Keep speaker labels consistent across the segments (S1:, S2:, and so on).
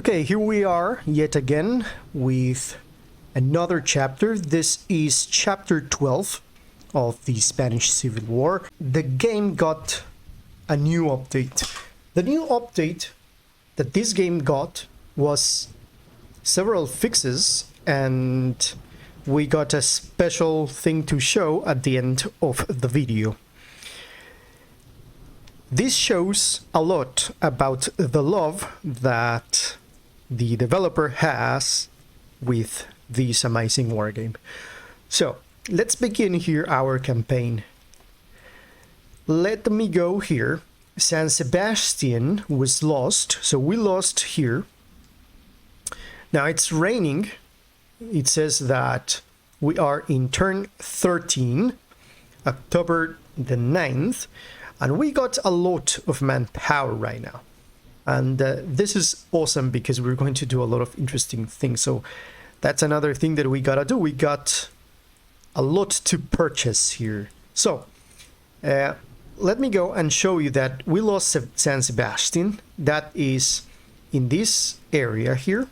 S1: Okay, here we are yet again with another chapter. This is chapter 12 of the Spanish Civil War. The game got a new update. The new update that this game got was several fixes, and we got a special thing to show at the end of the video. This shows a lot about the love that the developer has with this amazing wargame. So let's begin here our campaign. Let me go here. San Sebastian was lost, so we lost here. Now it's raining. It says that we are in turn 13, October the 9th, and we got a lot of manpower right now. And this is awesome because we're going to do a lot of interesting things. So that's another thing that we gotta do. We got a lot to purchase here. So let me go and show you that we lost San Sebastian. That is in this area here.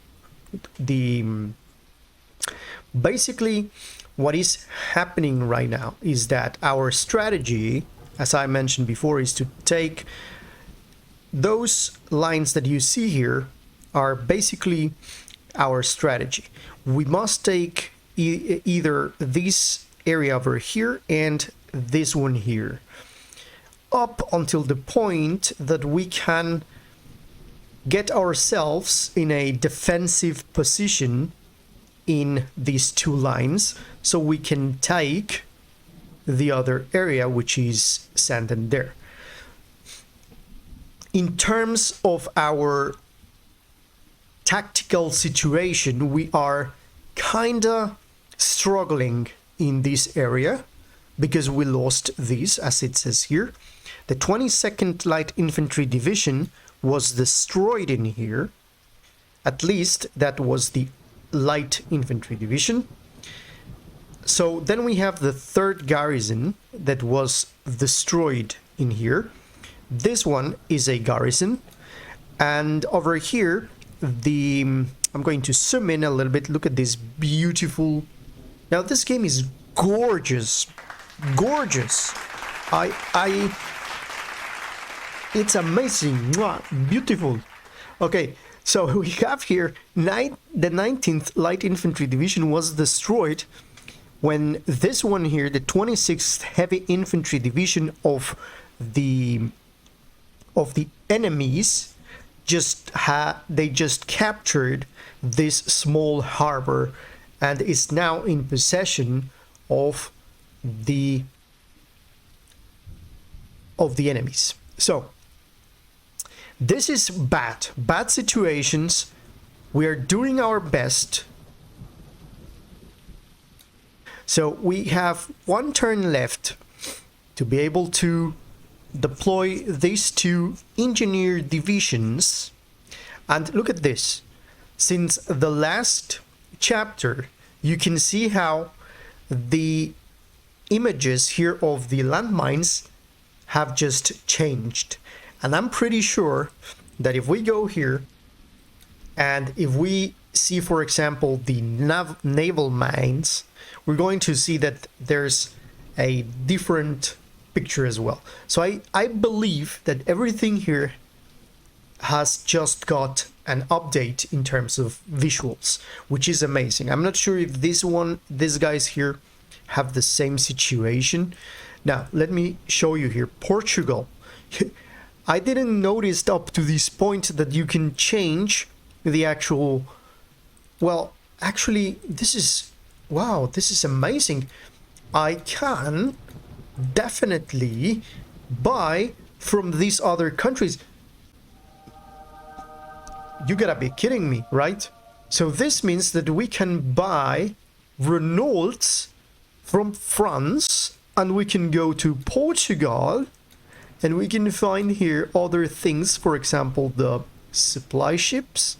S1: Basically what is happening right now is that our strategy, as I mentioned before, is to take those lines that you see here are basically our strategy. We must take either this area over here and this one here up until the point that we can get ourselves in a defensive position in these two lines, so we can take the other area, which is Santander. In terms of our tactical situation, we are kinda struggling in this area because we lost this, as it says here. The 22nd Light Infantry Division was destroyed in here. At least that was the Light Infantry Division. So then we have the 3rd Garrison that was destroyed in here. This one is a garrison, and over here I'm going to zoom in a little bit. Look at this beautiful. Now this game is gorgeous. It's amazing. Mwah, beautiful. Okay, so we have here the 19th Light Infantry Division was destroyed when this one here, the 26th Heavy Infantry Division of the enemies, they just captured this small harbor and is now in possession of the enemies. So this is bad situations. We are doing our best. So we have one turn left to be able to deploy these two engineer divisions. And look at this. Since the last chapter, you can see how the images here of the landmines have just changed. And I'm pretty sure that if we go here and if we see, for example, the naval mines, we're going to see that there's a different picture as well. So I believe that everything here has just got an update in terms of visuals, which is amazing. I'm not sure if these guys here have the same situation. Now let me show you here Portugal. I didn't notice up to this point that you can change the actual, well, actually this is, wow, this is amazing. I can definitely buy from these other countries. You gotta be kidding me, right? So this means that we can buy Renaults from France, and we can go to Portugal, and we can find here other things, for example, the supply ships,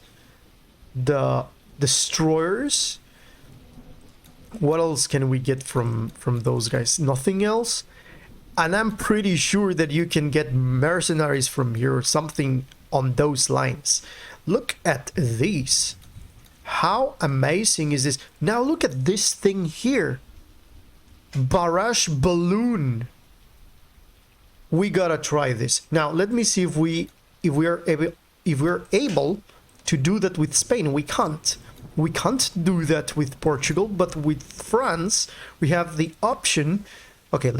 S1: the destroyers. What else can we get from those guys? Nothing else. And I'm pretty sure that you can get mercenaries from here or something on those lines. Look at these. How amazing is this? Now look at this thing here. Barrage balloon. We gotta try this. Now let me see if we're able to do that with Spain. We can't. We can't do that with Portugal, but with France we have the option. Okay,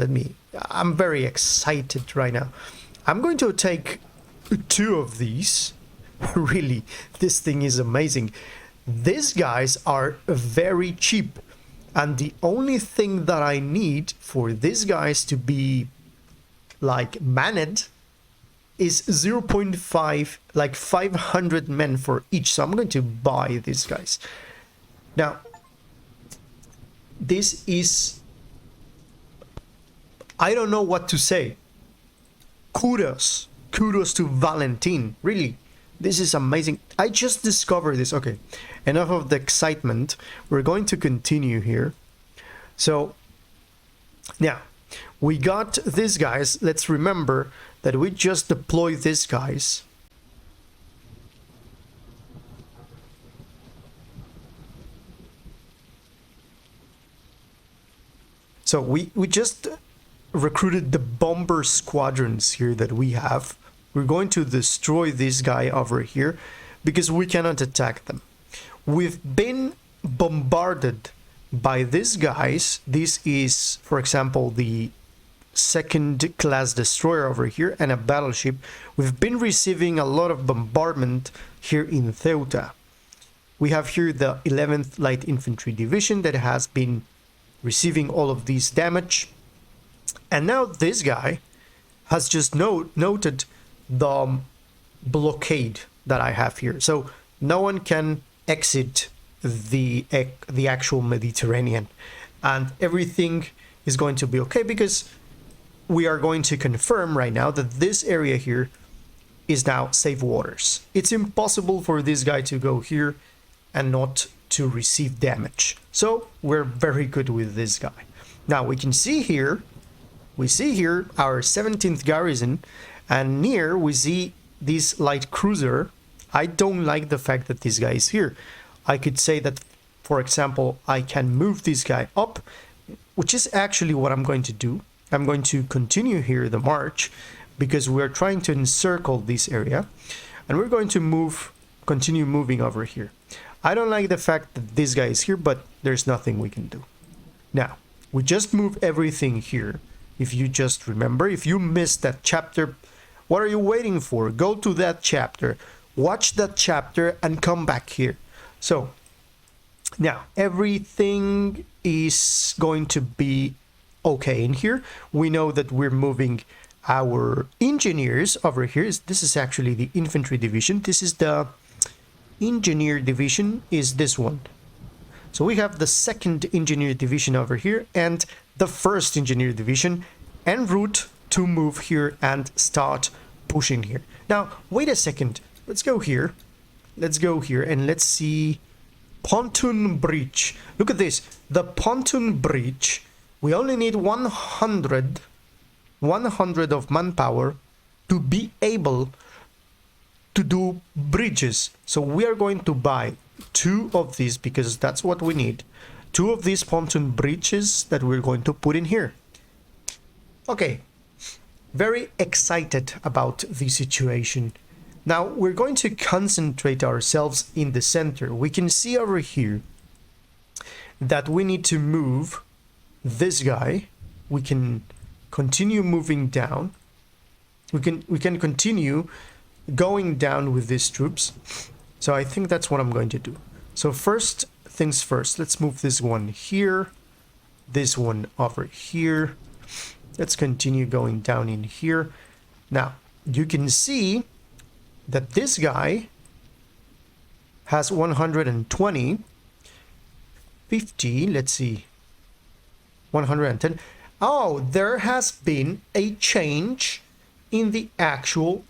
S1: I'm very excited right now. I'm going to take 2 of these. Really, this thing is amazing. These guys are very cheap, and the only thing that I need for these guys to be like manned is 0.5, like 500 men for each. So I'm going to buy these guys. Now, this is, I don't know what to say. Kudos to Valentin. Really, this is amazing. I just discovered this. Okay, enough of the excitement. We're going to continue here. So now we got these guys. Let's remember that we just deployed these guys. So we just recruited the bomber squadrons here that we have. We're going to destroy this guy over here because we cannot attack them. We've been bombarded by these guys. This is, for example, the second class destroyer over here and a battleship. We've been receiving a lot of bombardment here in Ceuta. We have here the 11th Light Infantry Division that has been receiving all of these damage. And now this guy has just noted the blockade that I have here. So no one can exit the actual Mediterranean. And everything is going to be okay because we are going to confirm right now that this area here is now safe waters. It's impossible for this guy to go here and not to receive damage. So we're very good with this guy. Now we can see here, our 17th garrison, and near we see this light cruiser. I don't like the fact that this guy is here. I could say that, for example, I can move this guy up, which is actually what I'm going to do. I'm going to continue here the march because we're trying to encircle this area, and we're going to continue moving over here. I don't like the fact that this guy is here, but there's nothing we can do. Now, we just move everything here. If you just remember, if you missed that chapter, what are you waiting for? Go to that chapter, watch that chapter, and come back here. So, now, everything is going to be okay in here. We know that we're moving our engineers over here. This is actually the infantry division. This is the engineer division, is this one. So we have the second engineer division over here and the first engineer division en route to move here and start pushing here. Now, wait a second. Let's go here. Let's go here and let's see pontoon bridge. Look at this. The pontoon bridge. We only need 100 of manpower to be able to do bridges. So we are going to buy 2 of these because that's what we need. 2 of these pontoon bridges that we're going to put in here. Okay, very excited about the situation. Now we're going to concentrate ourselves in the center. We can see over here that we need to move this guy. We can continue moving down. We can continue going down with these troops. So I think that's what I'm going to do. So first things first, let's move this one here, this one over here. Let's continue going down in here. Now you can see that this guy has 120, 50, let's see, 110. Oh, there has been a change in the actual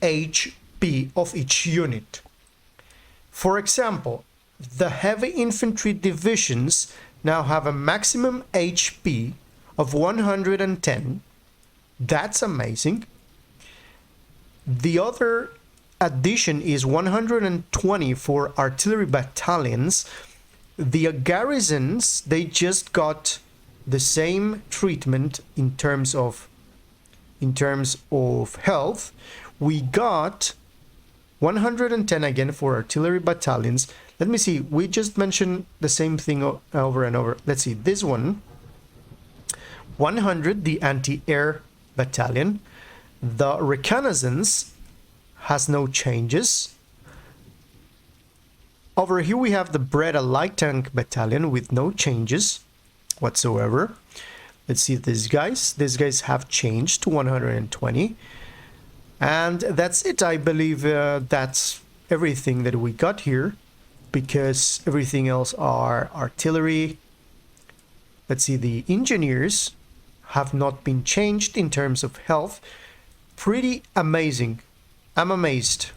S1: HP of each unit. For example, the heavy infantry divisions now have a maximum HP of 110. That's amazing. The other addition is 120 for artillery battalions. The garrisons, they just got the same treatment in terms of health. We got 110 again for artillery battalions. Let me see, we just mentioned the same thing over and over. Let's see, this one, 100, the anti-air battalion. The reconnaissance has no changes. Over here we have the Breda light tank battalion with no changes whatsoever. Let's see these guys. These guys have changed to 120. And that's it. I believe that's everything that we got here, because everything else are artillery. Let's see, the engineers have not been changed in terms of health. Pretty amazing. I'm amazed.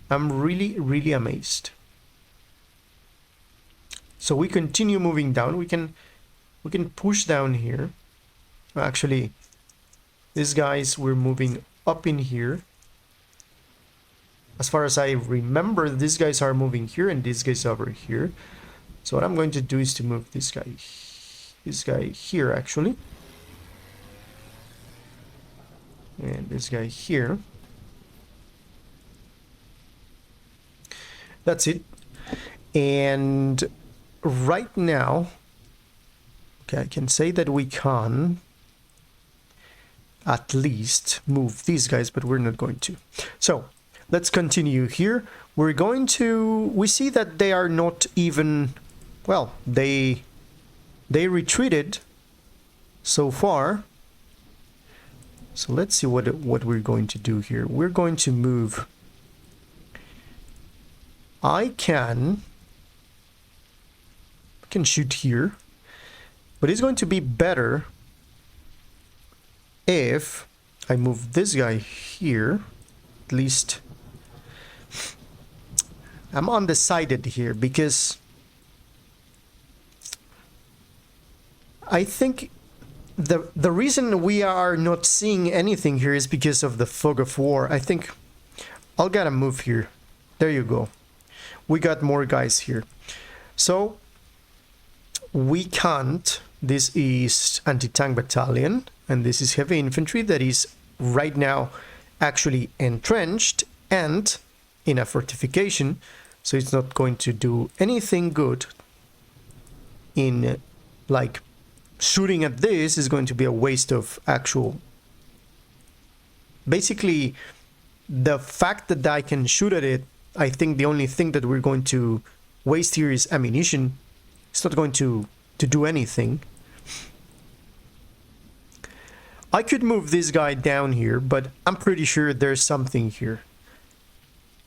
S1: I'm really, really amazed. So we continue moving down. We can push down here. Actually, these guys, we're moving up in here. As far as I remember, these guys are moving here and these guys over here. So what I'm going to do is to move this guy here actually. And this guy here. That's it. And right now, okay, I can say that we can at least move these guys, but we're not going to. So let's continue here. We see that they are not even, well, they retreated so far. So let's see what we're going to do here. We're going to move. I can shoot here, but it's going to be better if I move this guy here. At least I'm undecided here, because I think the reason we are not seeing anything here is because of the fog of war. I think I'll gotta move here. There you go. We got more guys here. So we can't. This is anti-tank battalion, and this is heavy infantry that is right now actually entrenched and in a fortification, so it's not going to do anything good. In like shooting at this is going to be a waste of actual, basically the fact that I can shoot at it, I think the only thing that we're going to waste here is ammunition. It's not going to do anything. I could move this guy down here, but I'm pretty sure there's something here.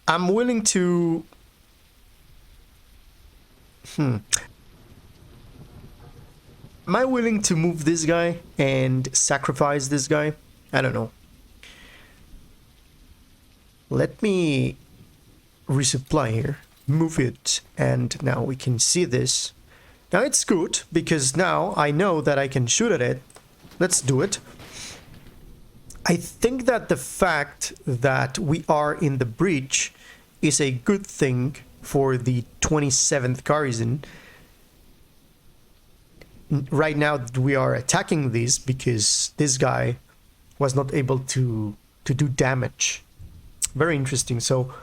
S1: I'm willing to... Am I willing to move this guy and sacrifice this guy? I don't know. Let me resupply here. Move it, and now we can see this. Now it's good, because now I know that I can shoot at it. Let's do it. I think that the fact that we are in the breach is a good thing for the 27th garrison. Right now we are attacking this because this guy was not able to do damage. Very interesting. So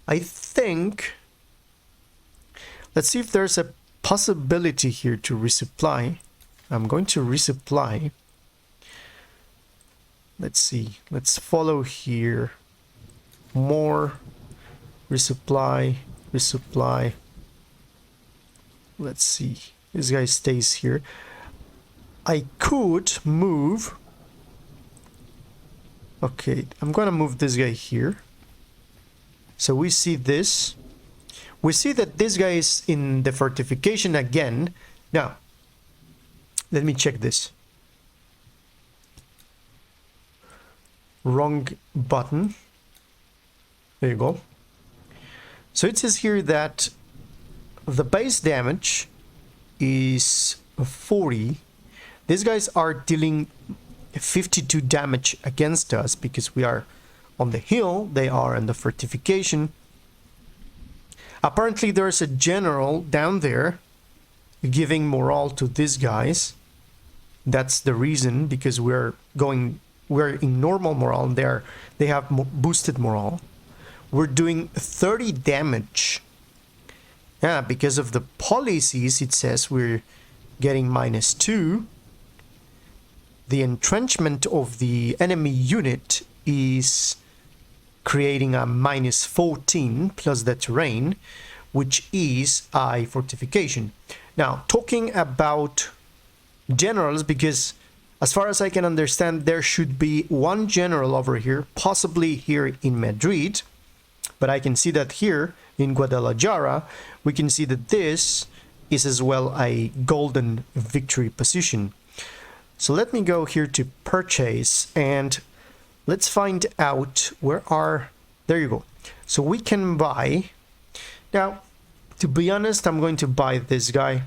S1: I think, let's see if there's a possibility here to resupply. I'm going to resupply. Let's see. Let's follow here. More. Resupply. Resupply. Let's see. This guy stays here. I could move. Okay, I'm gonna move this guy here. So we see this. We see that this guy is in the fortification again. Now, let me check this. Wrong button. There you go. So it says here that the base damage is 40. These guys are dealing 52 damage against us because we are on the hill, they are on the fortification. Apparently there's a general down there giving morale to these guys. That's the reason, because we're in normal morale and they have boosted morale. We're doing 30 damage. Yeah, because of the policies, it says we're getting -2. The entrenchment of the enemy unit is creating a -14 plus the terrain, which is a fortification. Now, talking about generals, because as far as I can understand, there should be one general over here, possibly here in Madrid, but I can see that here in Guadalajara, we can see that this is as well a golden victory position. So let me go here to purchase and let's find out where are... There you go. So we can buy... Now, to be honest, I'm going to buy this guy.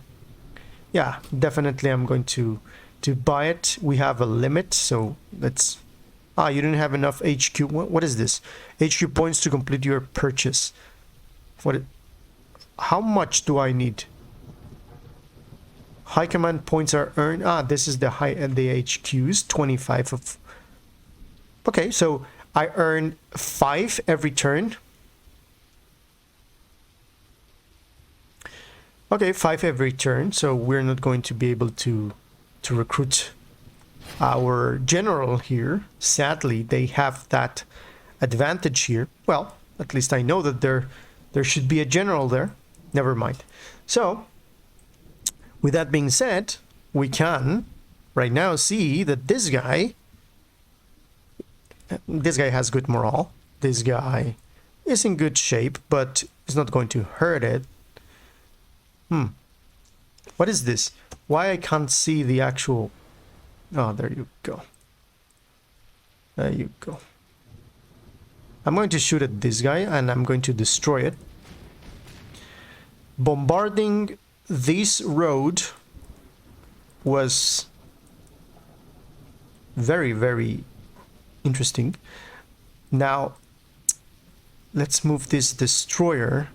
S1: Yeah, definitely I'm going to buy it. We have a limit, so let's... Ah, you didn't have enough HQ. What is this? HQ points to complete your purchase. How much do I need? High command points are earned. Ah, this is the HQs, 25 of... Okay, so I earn 5 every turn. Okay, 5 every turn, so we're not going to be able to recruit our general here. Sadly, they have that advantage here. Well, at least I know that there should be a general there. Never mind. So, with that being said, we can right now see that this guy has good morale. This guy is in good shape, but is not going to hurt it. What is this? Why I can't see the actual... Oh, there you go. There you go. I'm going to shoot at this guy and I'm going to destroy it. Bombarding this road was very, very interesting. Now, let's move this destroyer.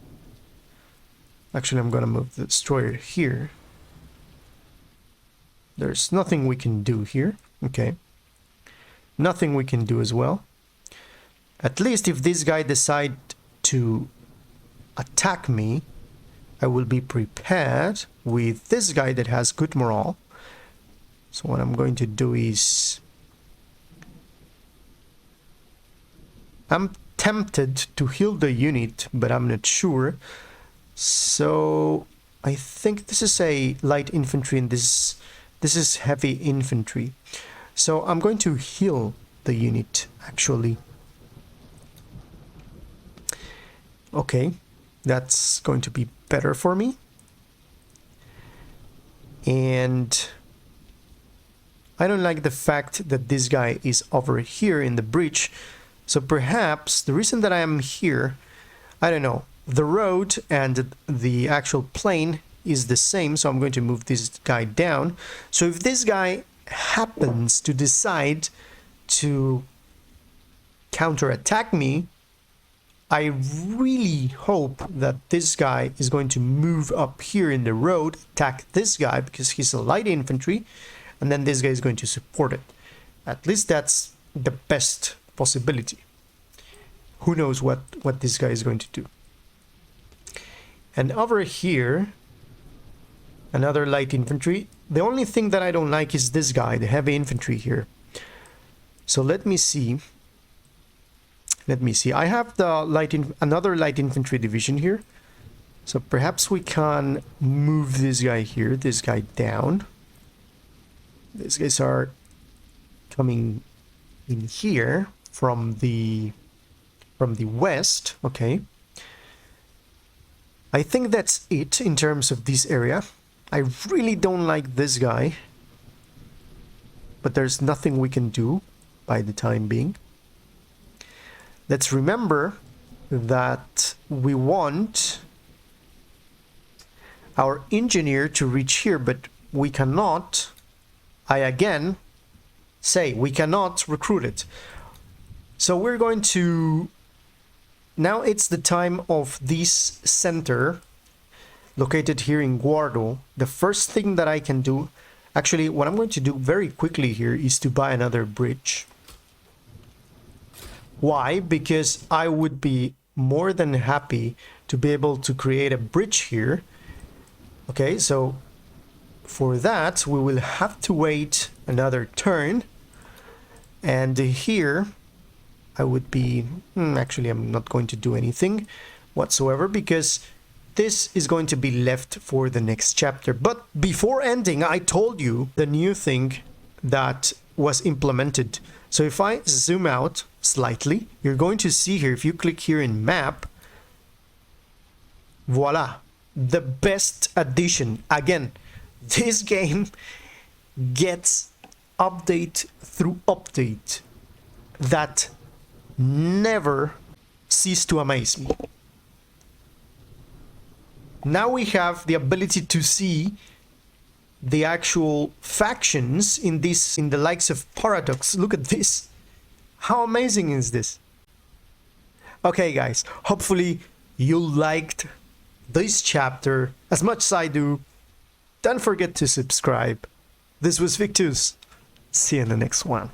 S1: Actually, I'm going to move the destroyer here. There's nothing we can do here. Okay. Nothing we can do as well. At least if this guy decides to attack me, I will be prepared with this guy that has good morale. So what I'm going to do is... I'm tempted to heal the unit, but I'm not sure. So I think this is a light infantry and this is heavy infantry. So I'm going to heal the unit actually. Okay, that's going to be better for me. And I don't like the fact that this guy is over here in the bridge. So perhaps the reason that I am here, I don't know, the road and the actual plane is the same, so I'm going to move this guy down. So if this guy happens to decide to counterattack me, I really hope that this guy is going to move up here in the road, attack this guy because he's a light infantry, and then this guy is going to support it. At least that's the best possibility. Who knows what this guy is going to do. And over here, another light infantry. The only thing that I don't like is this guy, the heavy infantry here. So let me see. Let me see. I have the another light infantry division here. So perhaps we can move this guy here, this guy down. These guys are coming in here from the west. Okay. I think that's it in terms of this area. I really don't like this guy, but there's nothing we can do by the time being. Let's remember that we want our engineer to reach here, but we cannot, I again say, we cannot recruit it. So we're going to... Now it's the time of this center located here in Guardo. The first thing that I can do... Actually, what I'm going to do very quickly here is to buy another bridge. Why? Because I would be more than happy to be able to create a bridge here. Okay, so for that we will have to wait another turn. And here I would be... actually, I'm not going to do anything whatsoever because this is going to be left for the next chapter. But before ending, I told you the new thing that was implemented. So if I zoom out slightly, you're going to see here, if you click here in map, voila, the best addition. Again, this game gets update through update that never cease to amaze me. Now we have the ability to see the actual factions in the likes of Paradox. Look at this. How amazing is this? Okay, guys, hopefully you liked this chapter as much as I do. Don't forget to subscribe. This was Victus. See you in the next one.